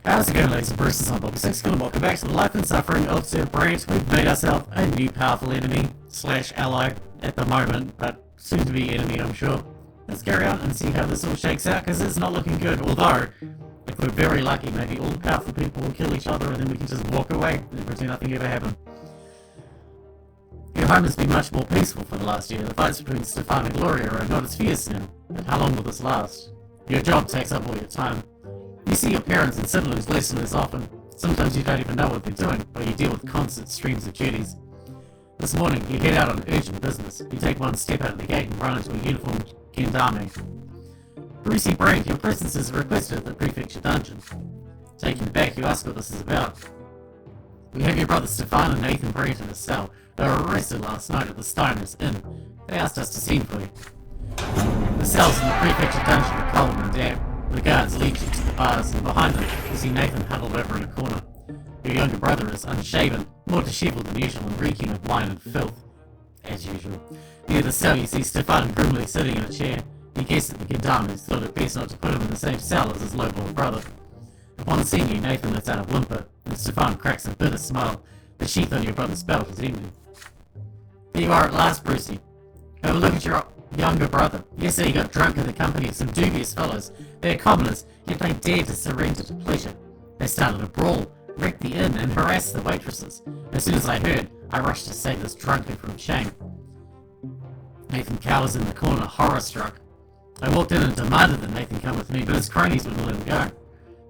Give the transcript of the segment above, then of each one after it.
How's it going, ladies and Bruce's on Bob Sixkilla? Welcome back to the life and suffering of Sir Brante. We've made ourselves a new powerful enemy slash ally at the moment, but soon to be enemy, I'm sure. Let's carry on and see how this all shakes out, because it's not looking good. Although, if we're very lucky, maybe all the powerful people will kill each other and then we can just walk away and pretend nothing ever happened. Your home has been much more peaceful for the last year. The fights between Stefan and Gloria are not as fierce now. But how long will this last? Your job takes up all your time. You see your parents and siblings less and less often. Sometimes you don't even know what they're doing, or you deal with constant streams of duties. This morning, you head out on urgent business. You take one step out of the gate and run into a uniformed gendarme. Brucey Brante, your presence is requested at the prefecture dungeon. Taken aback, you ask what this is about. We have your brothers Stefan and Nathan Brante in a cell. They were arrested last night at the Steiner's Inn. They asked us to send for you. The cells in the prefecture dungeon are cold and damp. The guards lead you to the bars, and behind them, you see Nathan huddled over in a corner. Your younger brother is unshaven, more disheveled than usual, and reeking of wine and filth. As usual. Near the cell, you see Stefan grimly sitting in a chair. You guess that the gendarmes thought it best not to put him in the same cell as his lowborn brother. Upon seeing you, Nathan lets out a whimper, and Stefan cracks a bitter smile. The sheath on your brother's belt is empty. There you are at last, Brucey. Have a look at your younger brother. Yesterday he got drunk in the company of some dubious fellows. They are commoners, yet they dared to surrender to pleasure. They started a brawl, wrecked the inn, and harassed the waitresses. As soon as I heard, I rushed to save this drunkard from shame. Nathan cowers in the corner, horror-struck. I walked in and demanded that Nathan come with me, but his cronies wouldn't let him go.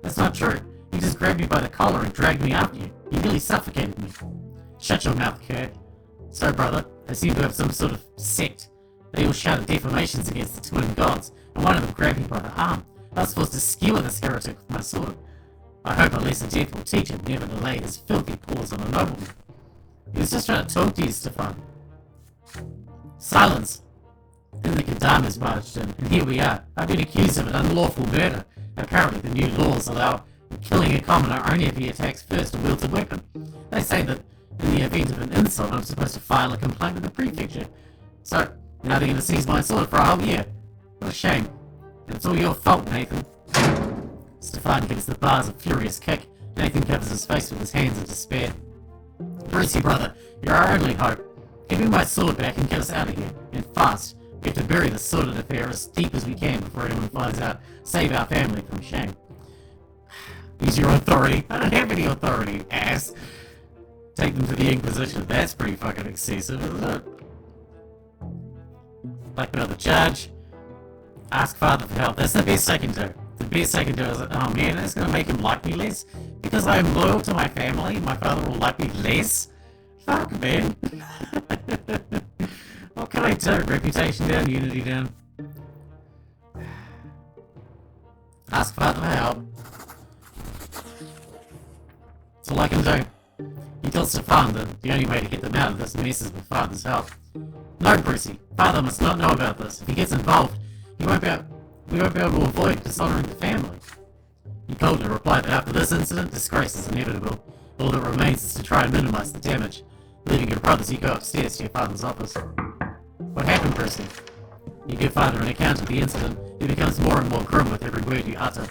That's not true. You just grabbed me by the collar and dragged me after you. You nearly suffocated me. Shut your mouth, Kurt. So, brother, they seem to have some sort of sect. They all shouted defamations against the twin gods, and one of them grabbed me by the arm. I was forced to skewer this heretic with my sword. I hope a lesser death will teach him never to lay his filthy paws on a nobleman. He was just trying to talk to you, Stefan. Silence! Then the gendarmes barged in, and here we are. I've been accused of an unlawful murder. Apparently the new laws allow killing a commoner only if he attacks first and wields a weapon. They say that in the event of an insult, I'm supposed to file a complaint with the prefecture. So, now they're going to seize my sword for a whole year. What a shame. And it's all your fault, Nathan. Stefan gives the bars a furious kick. Nathan covers his face with his hands in despair. Brucey, brother, you're our only hope. Give me my sword back and get us out of here. And fast. We have to bury this sordid affair as deep as we can before anyone finds out. Save our family from shame. Use your authority. I don't have any authority, ass. Take them to the Inquisition. That's pretty fucking excessive, isn't it? Like another judge. Ask Father for help. That's the best I can do. The best I can do is, oh man, that's going to make him like me less. Because I'm loyal to my family, my father will like me less. Fuck, man. What can I do? Reputation down, unity down. Ask Father for help. That's all I can do. He tells Stefan that the only way to get them out of this mess is with Father's help. No, Brucey. Father must not know about this. If he gets involved, we won't be able to avoid dishonoring the family. He coldly replied that after this incident, disgrace is inevitable. All that remains is to try and minimize the damage. Leaving your brothers, you go upstairs to your father's office. What happened, Brucey? You give Father an account of the incident. He becomes more and more grim with every word you utter.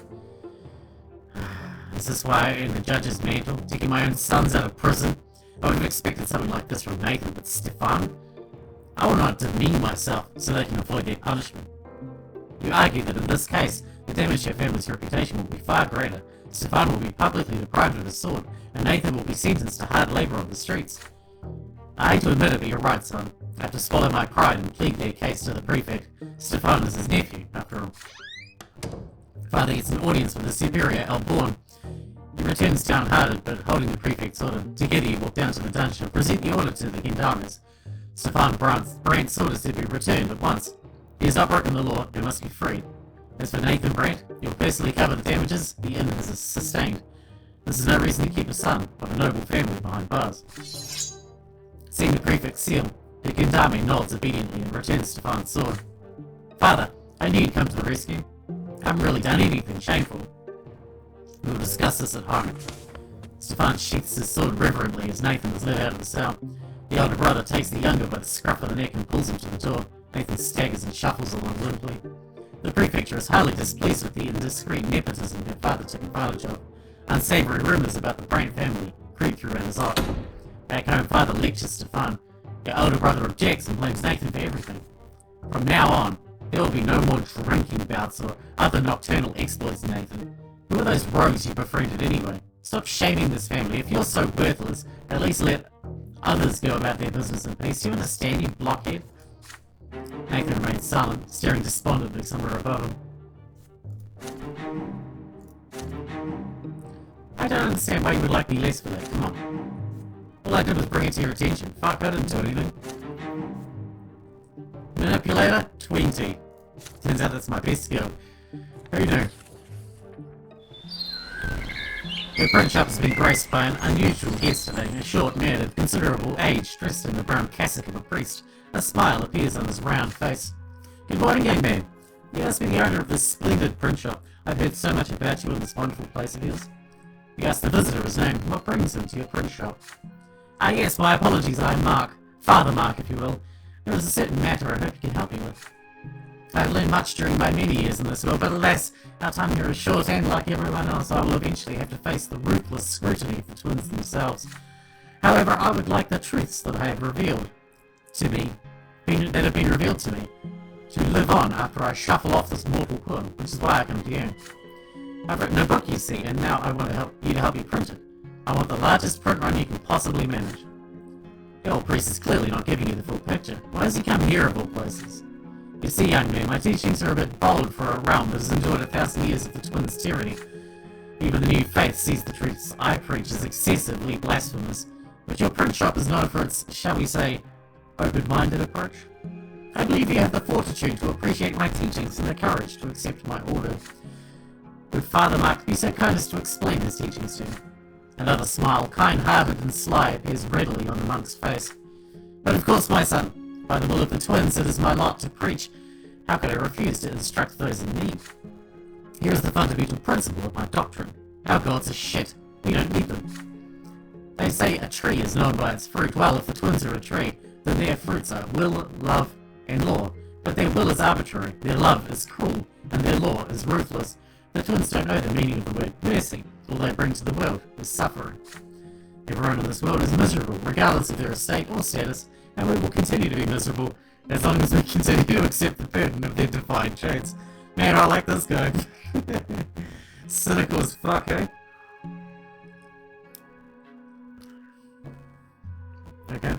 Is this why I earned the judge's mantle, taking my own sons out of prison? I would have expected something like this from Nathan, but Stefan? I will not demean myself so they can avoid their punishment. You argue that in this case, the damage to your family's reputation will be far greater. Stefan will be publicly deprived of his sword, and Nathan will be sentenced to hard labor on the streets. I hate to admit it, but you're right, son. I have to swallow my pride and plead their case to the prefect. Stefan is his nephew, after all. Father gets an audience with the superior Alborn. He returns downhearted, but holding the prefect's order. Together you walk down to the dungeon and present the order to the gendarmes. Stefan Brante's orders to be returned at once. He has not broken the law and must be freed. As for Nathan Brante, you'll personally cover the damages the inn has sustained. This is no reason to keep a son of a noble family behind bars. Seeing the prefect's seal, the gendarme nods obediently and returns Stefan's sword. Father, I knew you'd come to the rescue. I haven't really done anything shameful. We will discuss this at home. Stefan sheaths his sword reverently as Nathan is led out of the cell. The older brother takes the younger by the scruff of the neck and pulls him to the door. Nathan staggers and shuffles along limply. The prefecture is highly displeased with the indiscreet nepotism their father took advantage of. Unsavory rumors about the Brante family creep through Anazot. Back home, Father lectures Stefan. Your older brother objects and blames Nathan for everything. From now on, there will be no more drinking bouts or other nocturnal exploits, Nathan. Who are those rogues you befriended anyway? Stop shaming this family. If you're so worthless, at least let others go about their business in peace. Do you understand, you blockhead? Nathan remained silent, staring despondently somewhere above him. I don't understand why you would like me less for that. Come on. All I did was bring it to your attention. Fuck, I didn't do anything. Manipulator? 20. Turns out that's my best skill. Who knew? Your print shop has been graced by an unusual guest today, a short man of considerable age, dressed in the brown cassock of a priest. A smile appears on his round face. Good morning, young man. You must be the owner of this splendid print shop. I've heard so much about you in this wonderful place of yours. You asked the visitor his name. What brings him to your print shop? Ah yes, my apologies, I'm Mark. Father Mark, if you will. There is a certain matter I hope you can help me with. I've learned much during my many years in this world, but alas, our time here is short, and like everyone else, I will eventually have to face the ruthless scrutiny of the twins themselves. However, I would like the truths that I have revealed to me, that have been revealed to me, to live on after I shuffle off this mortal coil, which is why I come to you. I've written a book, you see, and now I want you to help me print it. I want the largest print run you can possibly manage. The old priest is clearly not giving you the full picture. Why has he come here of all places? You see, young man, my teachings are a bit bold for a realm that has endured 1,000 years of the twins' tyranny. Even the new faith sees the truths I preach as excessively blasphemous, but your print shop is known for its, shall we say, open-minded approach. I believe you have the fortitude to appreciate my teachings and the courage to accept my order. Would Father Mark be so kind as to explain his teachings to you? Another smile, kind-hearted and sly, appears readily on the monk's face. But of course, my son, by the will of the twins, it is my lot to preach. How could I refuse to instruct those in need? Here is the fundamental principle of my doctrine. Our gods are shit. We don't need them. They say a tree is known by its fruit. Well, if the twins are a tree, then their fruits are will, love, and law. But their will is arbitrary, their love is cruel, and their law is ruthless. The twins don't know the meaning of the word mercy. All they bring to the world is suffering. Everyone in this world is miserable, regardless of their estate or status, and we will continue to be miserable as long as we continue to accept the burden of their divine traits. Man, I like this guy. Cynical as fuck, eh? Okay.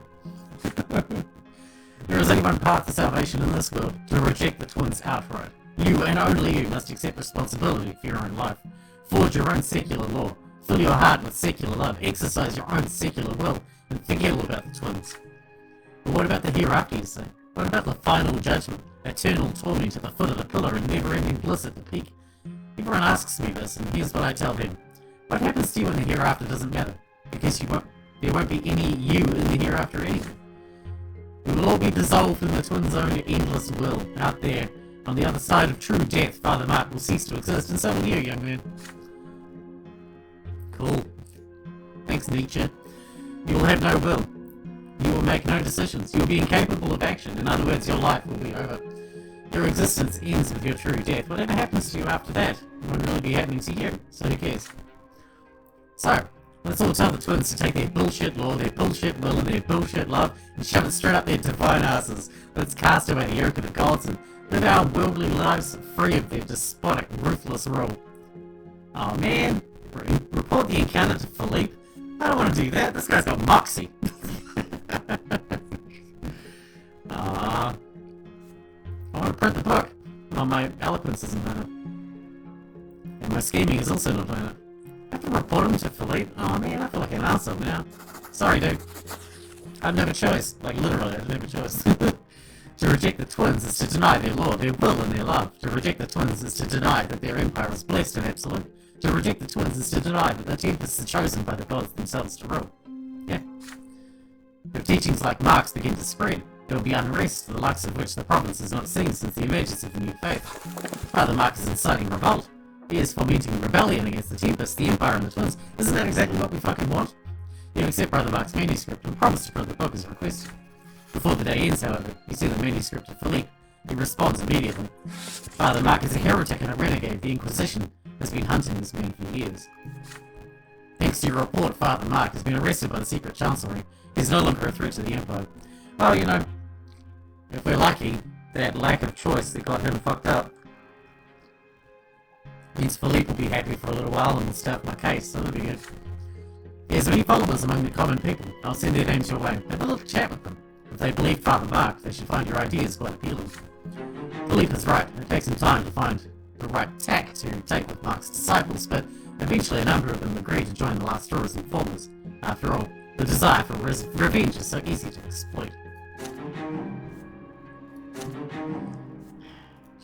There is only one path to salvation in this world, to reject the twins outright. You, and only you, must accept responsibility for your own life. Forge your own secular law. Fill your heart with secular love. Exercise your own secular will. And forget all about the twins. But what about the hereafter, you say? What about the final judgment? Eternal torment at the foot of the pillar and never-ending bliss at the peak? Everyone asks me this, and here's what I tell them. What happens to you in the hereafter doesn't matter. Because there won't be any you in the hereafter anyway. We will all be dissolved in the twins' own endless will, out there. On the other side of true death, Father Mark will cease to exist, and so will you, young man. Cool. Thanks, Nietzsche. You will have no will. You will make no decisions. You will be incapable of action. In other words, your life will be over. Your existence ends with your true death. Whatever happens to you after that won't really be happening to you, so who cares? So, let's all tell the twins to take their bullshit law, their bullshit will, and their bullshit love, and shove it straight up their divine asses. Let's cast away the yoke of the gods and live our worldly lives free of their despotic, ruthless rule. Oh man, report the encounter to Philippe. I don't want to do that. This guy's got moxie. I want to print the book. Oh, my eloquence isn't in it. And my scheming is also not in it. I have to report him to Philippe? Oh man, I feel like an asshole now. Sorry, dude. I have no choice. Like, literally, I have no choice. To reject the twins is to deny their law, their will, and their love. To reject the twins is to deny that their empire is blessed and absolute. To reject the twins is to deny that the tempests are chosen by the gods themselves to rule. Yeah. If teachings like Mark's begin to spread, there will be unrest, the likes of which the province has not seen since the emergence of the new faith. Father Mark is inciting revolt. He is fomenting rebellion against the tempests, the empire, and the twins. Isn't that exactly what we fucking want? You accept Brother Mark's manuscript and promise to print the book as requested. Before the day ends, however, you see the manuscript of Philippe. He responds immediately. Father Mark is a heretic and a renegade. The Inquisition has been hunting this man for years. Thanks to your report, Father Mark has been arrested by the secret chancellery. He's no longer a threat to the Empire. Well, you know, if we're lucky, that lack of choice that got him fucked up means Philippe will be happy for a little while and will start my case, so that'll be good. He has many followers among the common people. I'll send their names your way. Have a little chat with them. If they believe Father Mark, they should find your ideas quite appealing. Philippe is right. It takes some time to find the right tack to take with Mark's disciples, but eventually a number of them agree to join the last straws and formers. After all, the desire for revenge is so easy to exploit.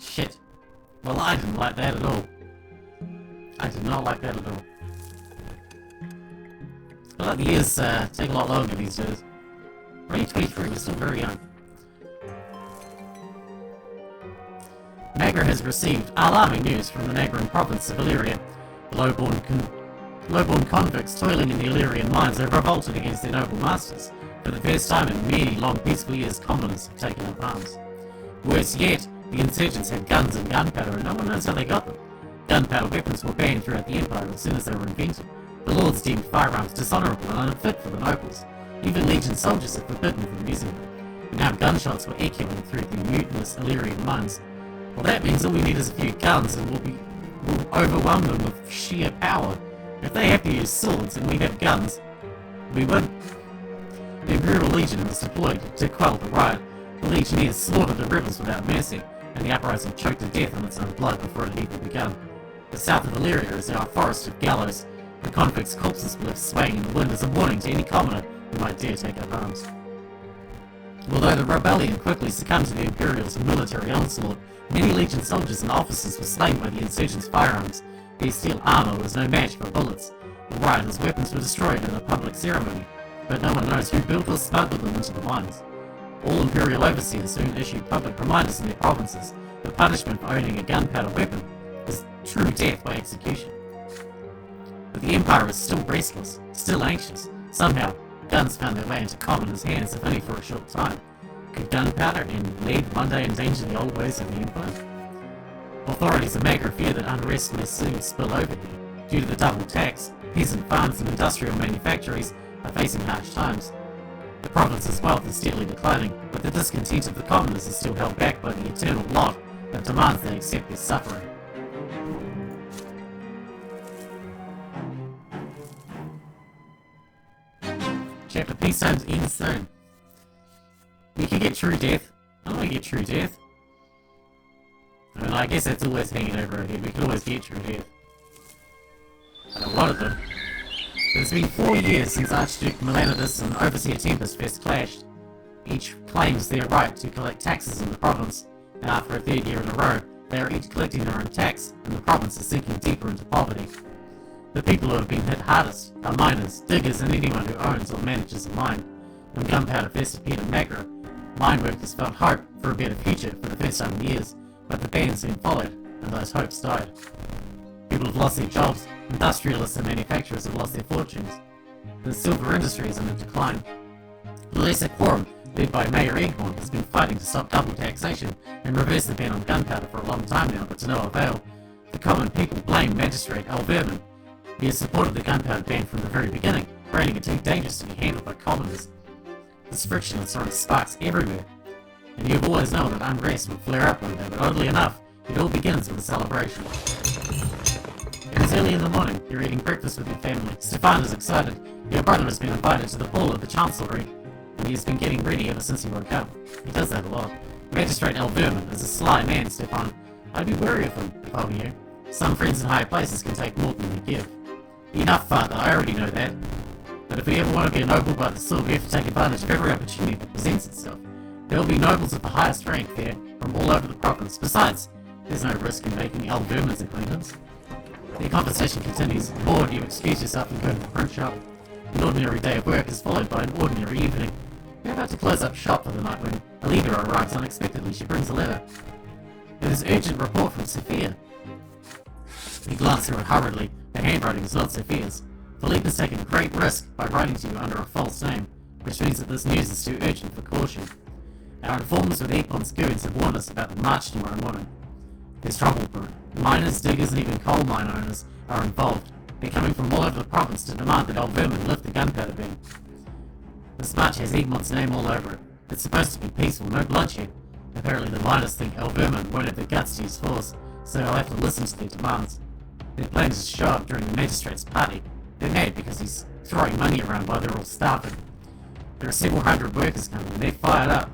Shit. Well, I didn't like that at all. I did not like that at all. I feel like the years take a lot longer these days. Only 23, we're still very young. Nagra has received alarming news from the neighbouring province of Illyria. The low-born convicts toiling in the Illyrian mines have revolted against their noble masters. For the first time in many long peaceful years, commoners have taken up arms. Worse yet, the insurgents had guns and gunpowder, and no one knows how they got them. Gunpowder weapons were banned throughout the Empire as soon as they were invented. The lords deemed firearms dishonourable and unfit for the nobles. Even Legion soldiers had forbidden from using them. And now gunshots were echoing through the mutinous Illyrian mines. Well, that means all we need is a few guns, and we'll overwhelm them with sheer power. If they have to use swords and we have guns, we win. The Imperial Legion was deployed to quell the riot. The Legionnaires slaughtered the rebels without mercy, and the uprising choked to death in its own blood before it had even begun. The south of Illyria is now a forest of gallows. The convicts' corpses were left swaying in the wind as a warning to any commoner who might dare take up arms. Although the rebellion quickly succumbed to the Imperials' military onslaught, many Legion soldiers and officers were slain by the insurgents' firearms. Their steel armor was no match for bullets. The rioters' weapons were destroyed in a public ceremony, but no one knows who built or smuggled them into the mines. All Imperial overseers soon issued public reminders in their provinces. The punishment for owning a gunpowder weapon is true death by execution. But the Empire is still restless, still anxious. Somehow, guns found their way into commoners' hands, if only for a short time. Could gunpowder and lead one day endanger the old ways of the Empire? Authorities of Magra fear that unrest may soon spill over here. Due to the double tax, peasant farms and industrial manufactories are facing harsh times. The province's wealth is steadily declining, but the discontent of the commoners is still held back by the eternal lot that demands they accept their suffering. Chapter Peacetimes ends soon. We could get true death. I don't want to get true death. I mean, I guess that's always hanging over our head. We could always get true death. I don't want it though. It's been 4 years since Archduke Milanidus and Overseer Tempest first clashed. Each claims their right to collect taxes in the province, and after a third year in a row, they are each collecting their own tax, and the province is sinking deeper into poverty. The people who have been hit hardest are miners, diggers, and anyone who owns or manages a mine. When gunpowder first appeared in Magra, mine workers felt hope for a better future for the first time in years, but the ban soon followed, and those hopes died. People have lost their jobs, industrialists and manufacturers have lost their fortunes. The silver industry is in a decline. The Lesser Quorum, led by Mayor Eghorn, has been fighting to stop double taxation and reverse the ban on gunpowder for a long time now, but to no avail. The common people blame Magistrate Alverman. He has supported the gunpowder ban from the very beginning, branding it too dangerous to be handled by commoners. This friction is throwing sparks everywhere, and you've always known that unrest would flare up one day, but oddly enough, it all begins with a celebration. It is early in the morning, you're eating breakfast with your family. Stefan is excited. Your brother has been invited to the ball of the Chancellery, and he has been getting ready ever since he woke up. He does that a lot. Magistrate Alverman is a sly man, Stefan. I'd be wary of him, if I were you. Some friends in high places can take more than they give. Enough, Father, I already know that. But if we ever want to be a noble by the sword, we have to take advantage of every opportunity that presents itself. There will be nobles of the highest rank there, from all over the province. Besides, there's no risk in making Alverman's acquaintance. The conversation continues. Bored, you excuse yourself and go to the print shop. An ordinary day of work is followed by an ordinary evening. You're about to close up shop for the night when Alida arrives unexpectedly. She brings a letter. It is urgent report from Sophia. You glance through it hurriedly. The handwriting is not Sophia's. Philippe has taken a great risk by writing to you under a false name, which means that this news is too urgent for caution. Our informers with Eghorn's goons have warned us about the march tomorrow morning. There's trouble brewing. Miners, diggers, and even coal mine owners are involved. They're coming from all over the province to demand that old vermin lift the gunpowder ban. This march has Egmont's name all over it. It's supposed to be peaceful, no bloodshed. Apparently the miners think Elverman won't have the guts to use force, so they'll have to listen to their demands. They're planning to show up during the magistrate's party. They're mad because he's throwing money around while they're all starving. There are several hundred workers coming and they're fired up.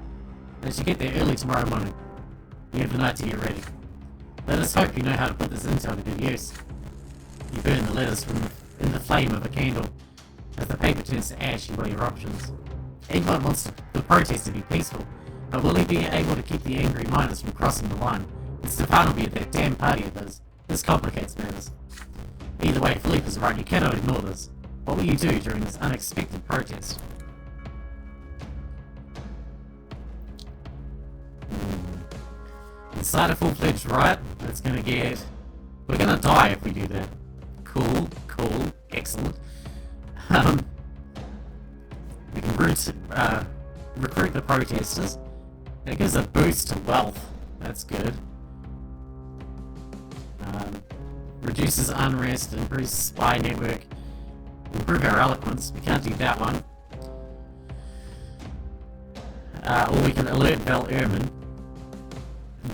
They should get there early tomorrow morning. You have the night to get ready. Let us hope you know how to put this intel to good use. You burn the letters in the flame of a candle. As the paper turns to ash, you weigh your options. Egmont wants the protest to be peaceful, but will he be able to keep the angry miners from crossing the line? And Stefan will be at that damn party of his. This complicates matters. Either way, Philippe is right, you cannot ignore this. What will you do during this unexpected protest? Inside a full-fledged riot, it's gonna get... We're gonna die if we do that. Cool, excellent. We can recruit the protesters. It gives a boost to wealth. That's good. Reduces unrest, improves spy network. Improve our eloquence. We can't do that one. Or we can alert Val Erman.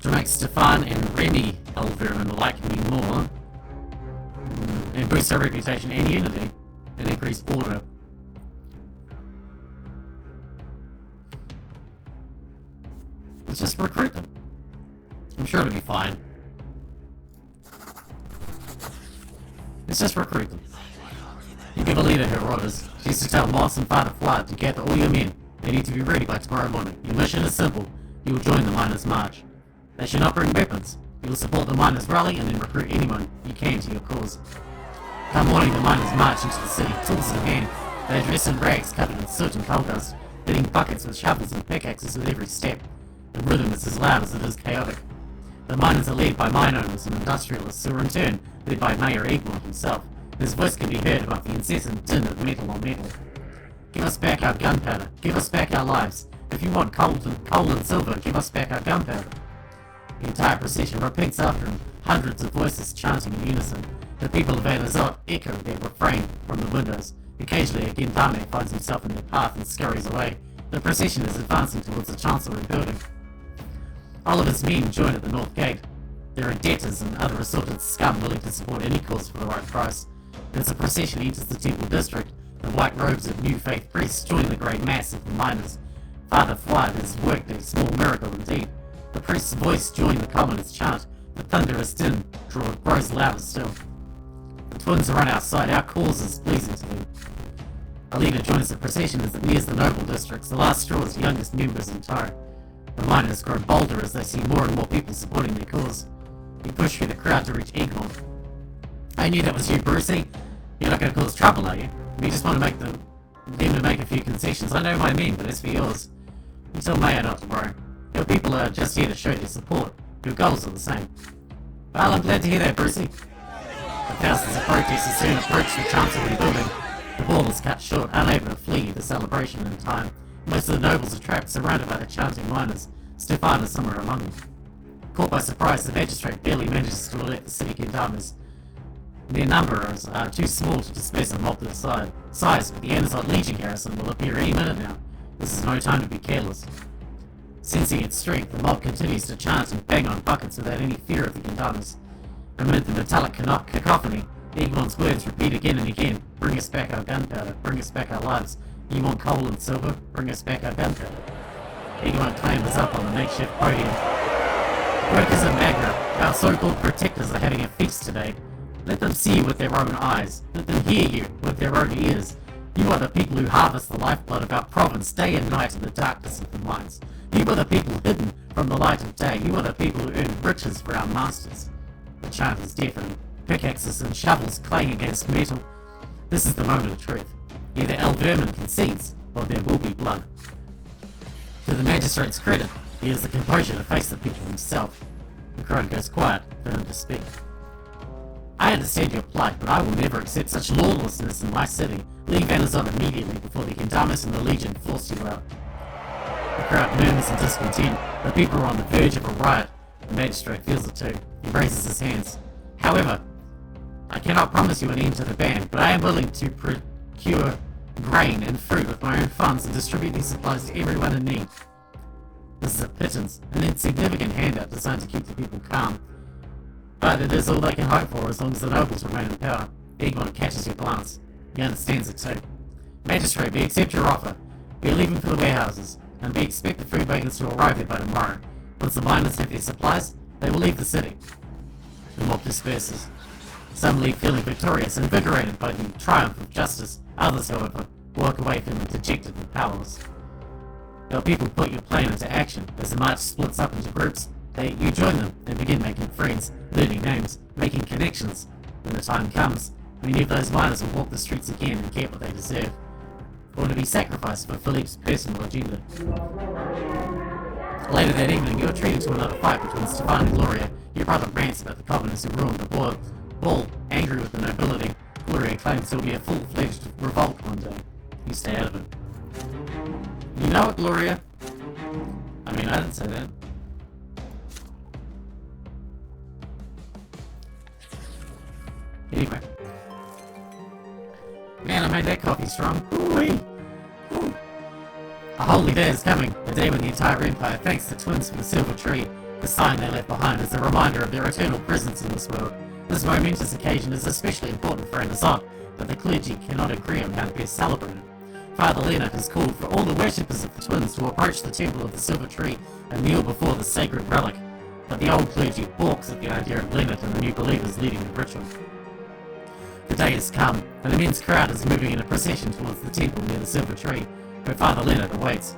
To make Stefan and Remy Elverman like me more. And boost our reputation and unity. And increase order. Let's just recruit them. I'm sure it'll be fine. Let's just recruit them. You give a leader her orders. She's to tell Moss and Father Flood to gather all your men. They need to be ready by tomorrow morning. Your mission is simple. You will join the miners' march. They should not bring weapons. You will support the miners' rally and then recruit anyone you can to your cause. Come morning, the miners march into the city, tools in hand. They are dressed in rags covered in soot and coal dust, hitting buckets with shovels and pickaxes with every step. The rhythm is as loud as it is chaotic. The miners are led by mine owners and industrialists, who are in turn led by Mayor Egmont himself. His voice can be heard above the incessant din of metal on metal. Give us back our gunpowder. Give us back our lives. If you want coal and silver, give us back our gunpowder. The entire procession repeats after him, hundreds of voices chanting in unison. The people of Anazot echo their refrain from the windows. Occasionally a Gendame finds himself in their path and scurries away. The procession is advancing towards the Chancellery building. Oliver's men join at the north gate. There are debtors and other assorted scum willing to support any cause for the right price. As the procession enters the temple district, the white robes of new faith priests join the great mass of the miners. Father Flood has worked a small miracle indeed. The priest's voice joined the commoners' chant. The thunderous din grows louder still. The twins run outside. Our cause is pleasing to them. A leader joins the procession as it nears the noble districts, the last straw's youngest members in tow. The miners grow bolder as they see more and more people supporting their cause. You push through the crowd to reach Egmont. I knew that was you, Brucey. You're not going to cause trouble, are you? We just want to make them to make a few concessions. I know my men, but as for yours, you tell Mayor not to worry. Your people are just here to show their support. Your goals are the same. Well, I'm glad to hear that, Brucey. The thousands of protesters soon approach the Chancellery building. The ball is cut short, unable to flee the celebration in time. Most of the nobles are trapped, surrounded by the chanting miners. Stefan is somewhere among them. Caught by surprise, the magistrate barely manages to alert the city gendarmes. Their numbers are too small to disperse a mob this size, but the Anazot Legion garrison will appear any minute now. This is no time to be careless. Sensing its strength, the mob continues to chant and bang on buckets without any fear of the gendarmes. Amid the metallic cacophony, Egmont's words repeat again and again. Bring us back our gunpowder. Bring us back our lives. You want coal and silver? Bring us back our gunpowder. Egmont clambers up on the makeshift podium. Workers of Magra, our so-called protectors are having a feast today. Let them see you with their own eyes. Let them hear you with their own ears. You are the people who harvest the lifeblood of our province day and night in the darkness of the mines. You are the people hidden from the light of day. You are the people who earn riches for our masters. The chant is deafening. Pickaxes and shovels clang against metal. This is the moment of truth. Either Elverman concedes, or there will be blood. To the magistrate's credit, he has the composure to face the people himself. The crowd goes quiet for him to speak. I understand your plight, but I will never accept such lawlessness in my city. Leave Anazot immediately before the Gendarmes and the Legion force you out. The crowd murmurs in discontent. The people are on the verge of a riot. The magistrate feels it too. He raises his hands. However, I cannot promise you an end to the ban, but I am willing to procure grain and food with my own funds and distribute these supplies to everyone in need. This is a pittance, an insignificant handout designed to keep the people calm. But it is all they can hope for as long as the nobles remain in power. Egmont catches your glance. He understands it too. Magistrate, we accept your offer. We are leaving for the warehouses, and we expect the food wagons to arrive there by tomorrow. Once the miners have their supplies, they will leave the city. The mob disperses. Some leave feeling victorious, invigorated by the triumph of justice. Others, however, walk away feeling dejected and powerless. Your people put your plan into action. As the march splits up into groups, you join them and begin making friends, learning names, making connections. When the time comes, many of those miners will walk the streets again and get what they deserve, or to be sacrificed for Philippe's personal agenda. Later that evening, you are treated to another fight between Stefan and Gloria. Your brother rants about the commoners who ruined the ball, angry with the nobility. Gloria claims there will be a full-fledged revolt one day. You stay out of it. You know it, Gloria. I mean, I didn't say that. Anyway. Man, I made that coffee strong. Ooh-wee. Ooh. A holy day is coming, a day when the entire empire thanks the twins for the silver tree, the sign they left behind as a reminder of their eternal presence in this world. This momentous occasion is especially important for Anazot, but the clergy cannot agree on how to best celebrate it. Father Leonard has called for all the worshippers of the twins to approach the temple of the silver tree and kneel before the sacred relic, but the old clergy balks at the idea of Leonard and the new believers leading the ritual. The day has come, an immense crowd is moving in a procession towards the temple near the silver tree, where Father Leonard awaits.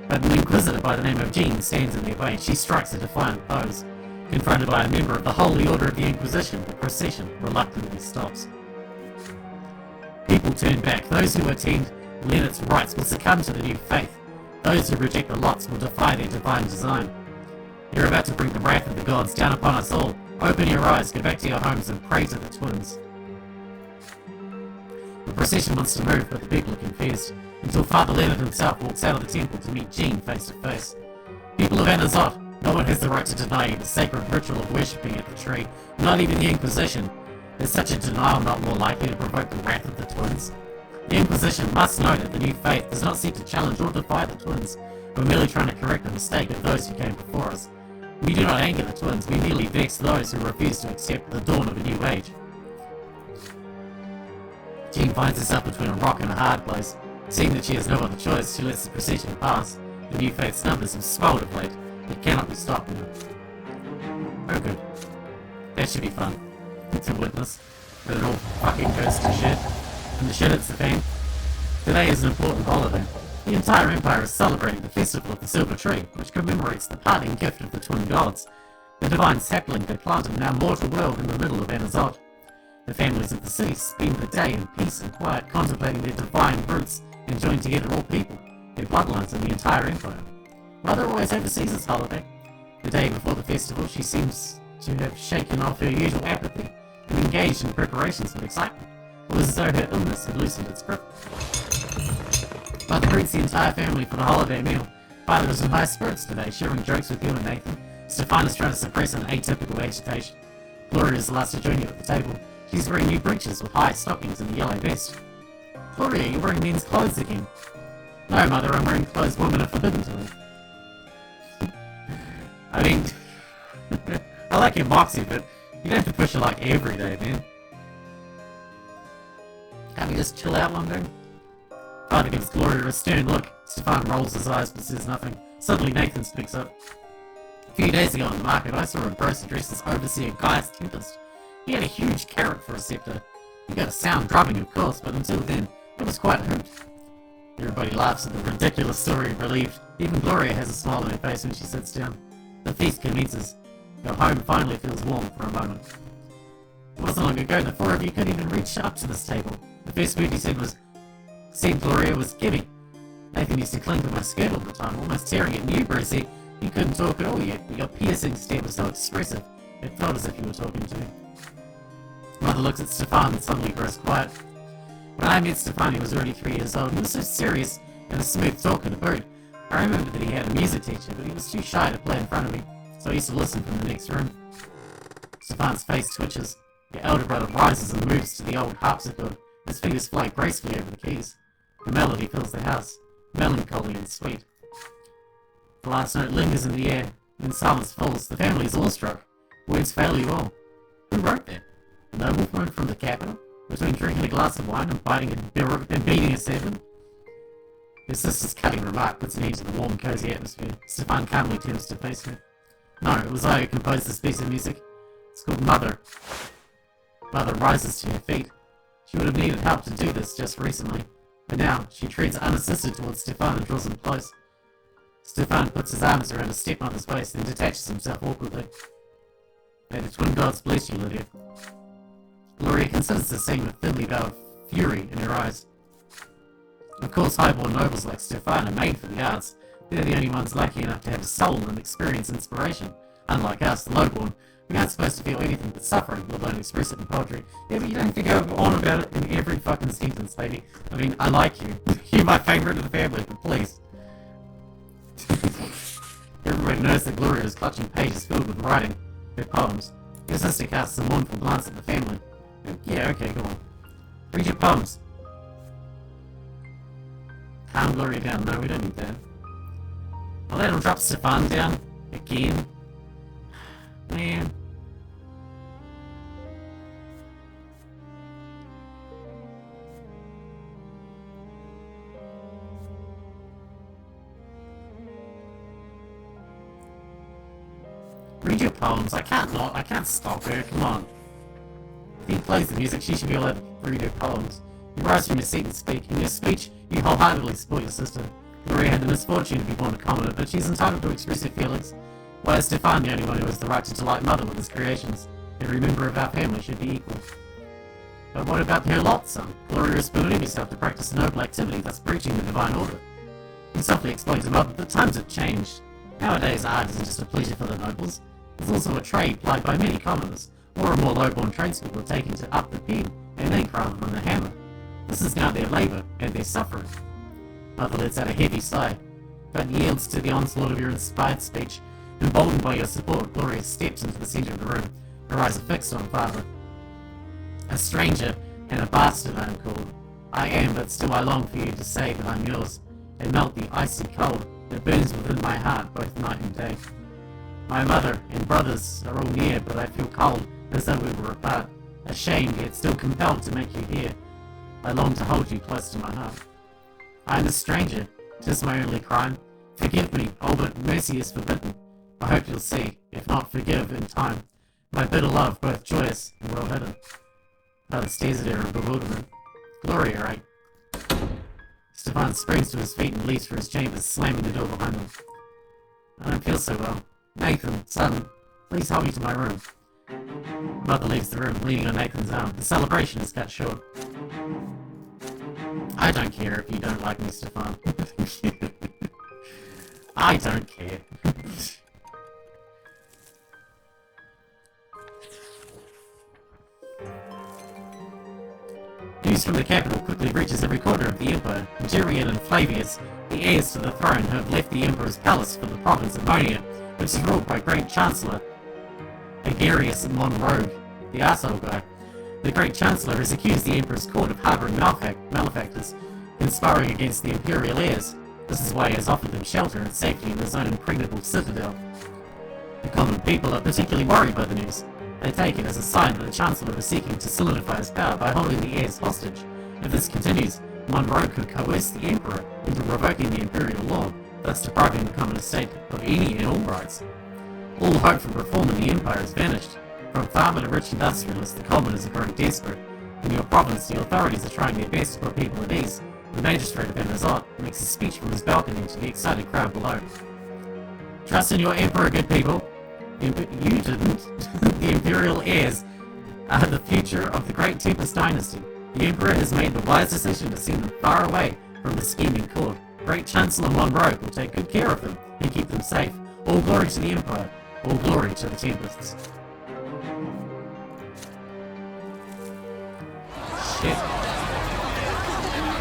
But an inquisitor by the name of Jean stands in their way. She strikes a defiant pose. Confronted by a member of the Holy Order of the Inquisition, the procession reluctantly stops. People turn back. Those who attend Leonard's rites will succumb to the new faith. Those who reject the lots will defy their divine design. You're about to bring the wrath of the gods down upon us all. Open your eyes, go back to your homes, and pray to the twins. The procession wants to move, but the people are confused, until Father Leonard himself walks out of the temple to meet Jean face to face. People of Anazot, no one has the right to deny you the sacred ritual of worshipping at the tree, not even the Inquisition. Is such a denial not more likely to provoke the wrath of the twins? The Inquisition must know that the new faith does not seek to challenge or defy the twins. We're merely trying to correct the mistake of those who came before us. We do not anger the twins, we merely vex those who refuse to accept the dawn of a new age. Jean finds herself between a rock and a hard place. Seeing that she has no other choice, she lets the procession pass. The new faith's numbers have swelled of late. It cannot be stopped now. Oh good. That should be fun. To witness. But it all fucking goes to shit. And the shit hits the fan. Today is an important holiday. The entire empire is celebrating the festival of the silver tree, which commemorates the parting gift of the twin gods. The divine sapling they planted in our mortal world in the middle of Anazot. The families of the city spend the day in peace and quiet, contemplating their divine roots and join together all people, their bloodlines and the entire empire. Mother always oversees this holiday. The day before the festival, she seems to have shaken off her usual apathy and engaged in preparations with excitement. It was as though her illness had loosened its grip. Mother greets the entire family for the holiday meal. Father is in high spirits today, sharing jokes with you and Nathan. Stefan is trying to suppress an atypical agitation. Gloria is the last to join you at the table. She's wearing new breeches with high stockings and a yellow vest. Gloria, you're wearing men's clothes again. No, Mother, I'm wearing clothes women are forbidden to wear. I mean, I like your moxie, but you don't have to push it like every day, man. Can't we just chill out one day? Father gives Gloria a stern look. Stefan rolls his eyes but says nothing. Suddenly Nathan speaks up. A few days ago on the market, I saw a grocer dressed as Overseer Gaius Tempest. He had a huge carrot for a scepter. He got a sound drumming, of course, but until then, it was quite a hoot. Everybody laughs at the ridiculous story, relieved. Even Gloria has a smile on her face when she sits down. The feast commences. Your home finally feels warm for a moment. It wasn't long ago the four of you couldn't even reach up to this table. The first word you said Gloria was giving. Nathan used to cling to my skirt all the time, almost tearing at me. Said you couldn't talk at all yet, but your piercing stare was so expressive, it felt as if you were talking to me. Mother looks at Stefan and suddenly grows quiet. When I met Stefan, he was already 3 years old. He was so serious and a smooth talker to boot. I remember that he had a music teacher, but he was too shy to play in front of me, so I used to listen from the next room. Stefan's face twitches. Your elder brother rises and moves to the old harpsichord. His fingers fly gracefully over the keys. The melody fills the house, melancholy and sweet. The last note lingers in the air. When silence falls, the family is awestruck. Words fail you all. Who wrote that? A nobleman from the capital? Between drinking a glass of wine and biting and beating a servant? His sister's cutting remark puts an end to the warm, cozy atmosphere. Stefan calmly turns to face her. No, it was I who composed this piece of music. It's called Mother. Mother rises to her feet. She would have needed help to do this just recently, but now she treads unassisted towards Stefan and draws him close. Stefan puts his arms around his stepmother's waist and detaches himself awkwardly. May the twin gods bless you, Lydia. Gloria considers the scene with thinly veiled fury in her eyes. Of course, highborn nobles like Stefan are made for the arts. They're the only ones lucky enough to have a soul and experience inspiration. Unlike us, the lowborn, we aren't supposed to feel anything but suffering, let alone express it in poetry. Yeah, but you don't have to go on about it in every fucking sentence, lady. I mean, I like you. You're my favourite of the family, but please. Everybody knows that Gloria is clutching pages filled with writing, her poems. Your sister casts a mournful glance at the family. Yeah, okay, go on. Read your poems. Calm Gloria down. No, we don't need that. I'll let him drop Stefan down. Again. Man. Read your poems. I can't stop her. Come on. If he plays the music, she should be allowed to read her poems. You rise from your seat and speak. In your speech, you wholeheartedly support your sister. Gloria had the misfortune to be born a commoner, but she's entitled to express her feelings. Why is Stefan the only one who has the right to delight Mother with his creations? Every member of our family should be equal. But what about her lot, son? Gloria is permitting herself to practice a noble activity, thus breaching the divine order. He softly explained to Mother that times have changed. Nowadays, art isn't just a pleasure for the nobles. It's also a trade plied by many commoners. More and more low-born tradespeople are taking to up the pen and ink rather than the hammer. This is now their labour and their suffering. Mother lets out a heavy sigh, but yields to the onslaught of your inspired speech. Emboldened by your support, Gloria steps into the centre of the room, her eyes are fixed on Father. A stranger and a bastard I am called. I am, but still I long for you to say that I'm yours, and melt the icy cold that burns within my heart both night and day. My mother and brothers are all near, but I feel cold, as though we were apart, ashamed yet still compelled to make you hear. I long to hold you close to my heart. I am a stranger, 'tis my only crime. Forgive me, oh but mercy is forbidden. I hope you'll see, if not forgive in time, my bitter love both joyous and well hidden. Father stares at her in bewilderment. Gloria, right? Stefan springs to his feet and leaves for his chambers, slamming the door behind him. I don't feel so well. Nathan, son, please help me to my room. Mother leaves the room, leaning on Nathan's arm. The celebration is cut short. I don't care if you don't like me, Stefan. I don't care. News from the capital quickly reaches every corner of the Empire. Gerian and Flavius, the heirs to the throne, have left the Emperor's palace for the province of Monia, which is ruled by Great Chancellor Agarius Monroe, the arsehole guy. The Great Chancellor has accused the Emperor's court of harbouring malefactors, conspiring against the Imperial heirs. This is why he has offered them shelter and safety in his own impregnable citadel. The common people are particularly worried by the news. They take it as a sign that the Chancellor is seeking to solidify his power by holding the heirs hostage. If this continues, Monroe could coerce the Emperor into revoking the Imperial law, thus depriving the common estate of any and all rights. All hope for reform in the Empire has vanished. From farmer to rich industrialist, the commoners are growing desperate. In your province, the authorities are trying their best to put people at ease. The magistrate of Amazot makes a speech from his balcony to the excited crowd below. Trust in your Emperor, good people. You didn't. The Imperial heirs are the future of the Great Tempest dynasty. The Emperor has made the wise decision to send them far away from the scheming court. Great Chancellor Monroe will take good care of them and keep them safe. All glory to the Empire. All glory to the Tempests. Shit.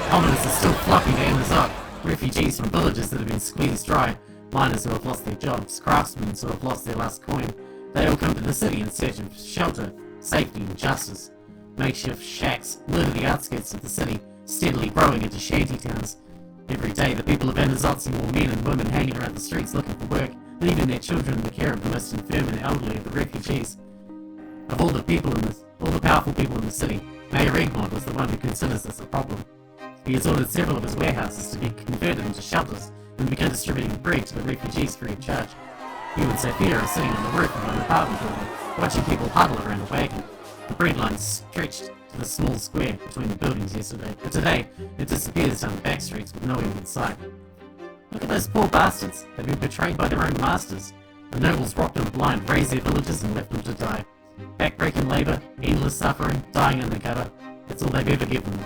Commoners are still flocking to Amazot. Refugees from villages that have been squeezed dry. Miners who have lost their jobs. Craftsmen who have lost their last coin. They all come to the city in search of shelter. safety, and justice. Makeshift shacks litter the outskirts of the city, steadily growing into shanty towns. Every day, the people of Anazot see more men and women hanging around the streets looking for work, leaving their children in the care of the most infirm and elderly of the refugees. Of all the powerful people in the city, Mayor Egmont was the one who considers this a problem. He has ordered several of his warehouses to be converted into shelters and begun distributing bread to the refugees free of charge. You and Sophia are sitting on the roof of an apartment building, watching people huddle around a wagon. The bread line stretched to the small square between the buildings yesterday, but today it disappears down the back streets with no one in sight. Look at those poor bastards. They've been betrayed by their own masters. The nobles rocked them blind, razed their villages and left them to die. Backbreaking labour, endless suffering, dying in the gutter. That's all they've ever given them.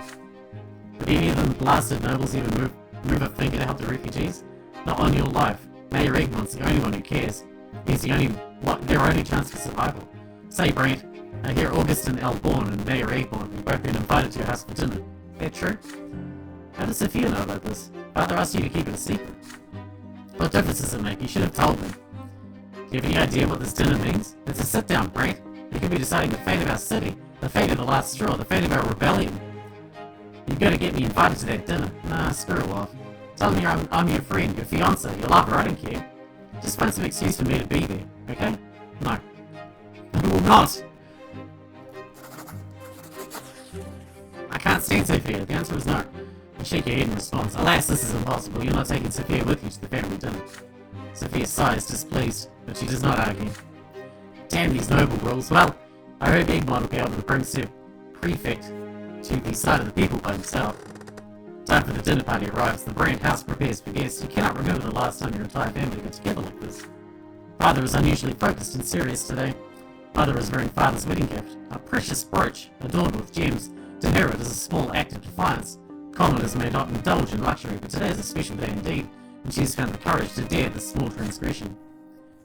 Would any of them blasted nobles even move a finger to help the refugees? Not on your life. Mayor Egmont's the only one who cares. He's their only chance for survival. Say, Brante, I hear Augustin Elborn and Mayor Egmont have both been invited to your house for dinner. Is that true? How does Sophia know about this? Father asked you to keep it a secret. What difference does it make? You should have told me. Do you have any idea what this dinner means? It's a sit-down, Brante. You could be deciding the fate of our city, the fate of the last straw, the fate of our rebellion. You've got to get me invited to that dinner. Nah, screw off. Tell me I'm your friend, your fiancé, your lover, I don't care. Just find some excuse for me to be there, okay? No. I will not! I can't stand Sophia. The answer is no. You shake your head in response. Alas, this is impossible. You're not taking Sophia with you to the family dinner. Sophia sighs, displeased, but she does not argue. Damn these noble rules. Well, I hope Egmont will be able to bring Sir Prefect to the side of the people by himself. Time for the dinner party arrives. The Brante house prepares for guests. You cannot remember the last time your entire family got together like this. Father is unusually focused and serious today. Mother is wearing Father's wedding gift, a precious brooch adorned with gems. To her it is a small act of defiance. Commoners may not indulge in luxury, but today is a special day indeed, and she has found the courage to dare this small transgression.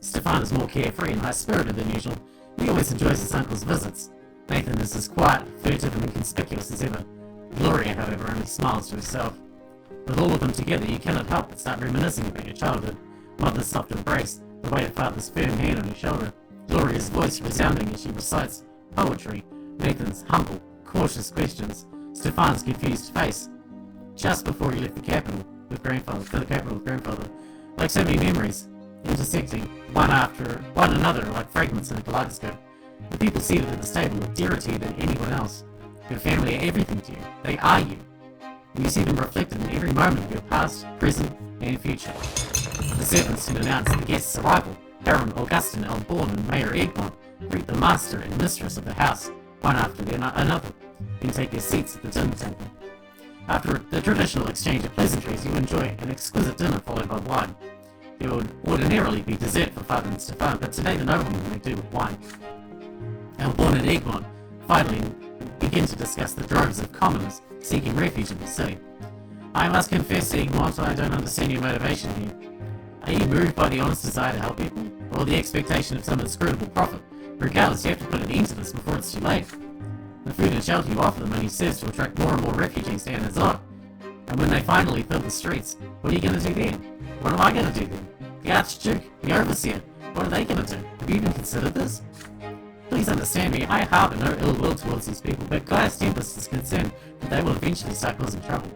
Stefan is more carefree and high-spirited than usual. He always enjoys his uncle's visits. Nathan is as quiet, furtive, and inconspicuous as ever. Gloria, however, only smiles to herself. With all of them together, you cannot help but start reminiscing about your childhood. Mother's soft embrace, the weight of Father's firm hand on your shoulder, Gloria's voice resounding as she recites poetry, Nathan's humble, cautious questions, Stefan's confused face, just before he left the capital with grandfather, like so many memories, intersecting one another like fragments in a kaleidoscope. The people seated at the table are dearer to you than anyone else. Your family are everything to you. They are you. And you see them reflected in every moment of your past, present, and future. The servants soon announce the guest's arrival. Baron Augustin Elborn and Mayor Egmont greet the master and mistress of the house, one after another, then take their seats at the dinner table. After the traditional exchange of pleasantries, you enjoy an exquisite dinner followed by wine. There would ordinarily be dessert for Father and Stefan, but today the noblemen make do with wine. Elborn and Egmont finally begin to discuss the droves of commoners seeking refuge in the city. I must confess, Egmont, I don't understand your motivation here. Are you moved by the honest desire to help people, or the expectation of some inscrutable profit? Regardless, you have to put an end to this before it's too late. The food and shelter you offer them only serves to attract more and more refugees to Anazot. And when they finally fill the streets, what are you going to do then? What am I going to do then? The Archduke, the Overseer, what are they going to do? Have you even considered this? Please understand me, I harbour no ill will towards these people, but Gaius Tempest is concerned that they will eventually start causing trouble.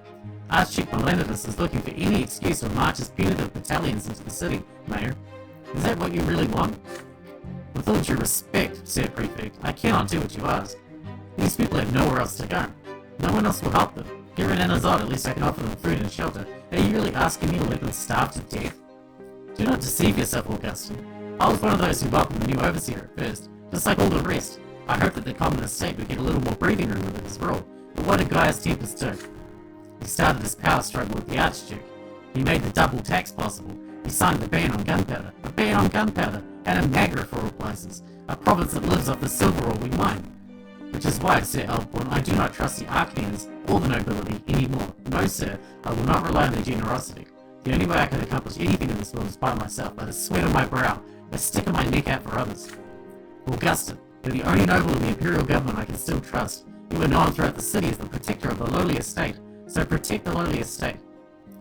Archduke Millennius is looking for any excuse to march his punitive battalions into the city, Mayor. Is that what you really want? With all due respect, Sir Prefect, I cannot do what you ask. These people have nowhere else to go. No one else will help them. Here in Anazot, at least I can offer them food and shelter. Are you really asking me to let them starve to death? Do not deceive yourself, Augustine. I was one of those who welcomed the new overseer at first, just like all the rest. I hoped that the common estate would get a little more breathing room under his rule. But what did Gaius Tempest do? He started his power struggle with the Archduke. He made the double tax possible. He signed the ban on gunpowder. A ban on gunpowder, and a Magra for all places. A province that lives off the silver ore we mine. Which is why, Sir Elborn, I do not trust the Arknians or the nobility anymore. No, sir, I will not rely on their generosity. The only way I can accomplish anything in this world is by myself, by the sweat on my brow, by sticking my neck out for others. Augustine, you're the only noble in the imperial government I can still trust. You are known throughout the city as the protector of the lowly estate, so protect the lowly estate.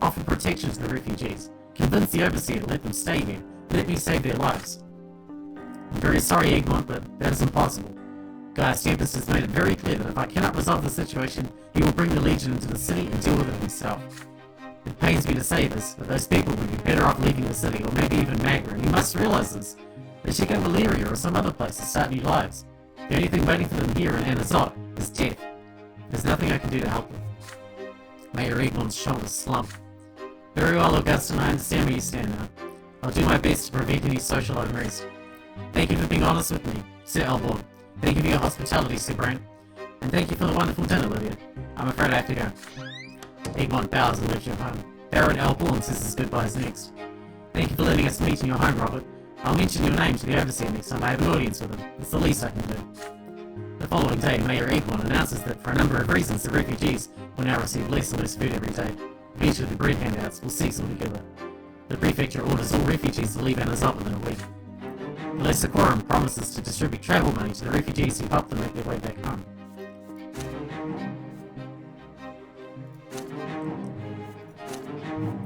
Offer protection to the refugees. Convince the overseer to let them stay here. Let me save their lives. I'm very sorry, Egmont, but that is impossible. Gaius Tempest has made it very clear that if I cannot resolve the situation, he will bring the Legion into the city and deal with it himself. It pains me to say this, but those people would be better off leaving the city, or maybe even Magra, and you must realize this. They should go to Valyria or some other place to start new lives. The only thing waiting for them here in Anazot is death. There's nothing I can do to help them. Mayor Egon's shoulders slump. Very well, Augustine, I understand where you stand now. I'll do my best to prevent any social unrest. Thank you for being honest with me, Sir Elborn. Thank you for your hospitality, Sir Brante. And thank you for the wonderful dinner, Lydia. I'm afraid I have to go. Egmont bows and leaves your home. Baron Elborn says his goodbyes next. Thank you for letting us meet in your home, Robert. I'll mention your name to the Overseer next time I have an audience with him. It's the least I can do. The following day, Mayor Egmont announces that for a number of reasons, the refugees will now receive less and less food every day. Eventually, the bread handouts will cease altogether. The prefecture orders all refugees to leave Anazot within a week. The Lesser Quorum promises to distribute travel money to the refugees who help them make their way back home.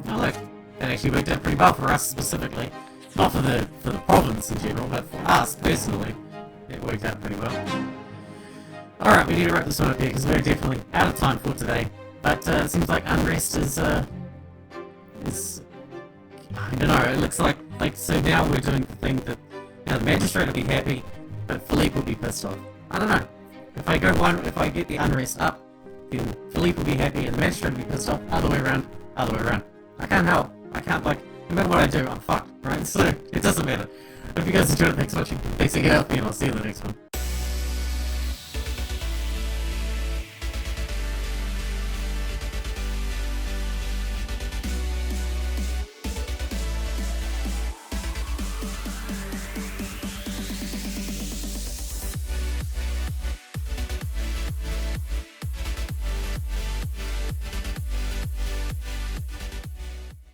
Now look, that actually worked out pretty well for us specifically. Not for the province in general, but for us personally, it worked out pretty well. Alright, we need to wrap this one up here because we're definitely out of time for today. But it seems like unrest is I don't know, it looks like so now we're doing the thing that the magistrate will be happy, but Philippe will be pissed off. I don't know. If I get the unrest up, then Philippe will be happy and the magistrate will be pissed off. Other way around. I can't help. I can't, no matter what I do, I'm fucked, right? So, it doesn't matter. Hope you guys enjoyed it. Thanks for watching. Thanks again, and I'll see you in the next one.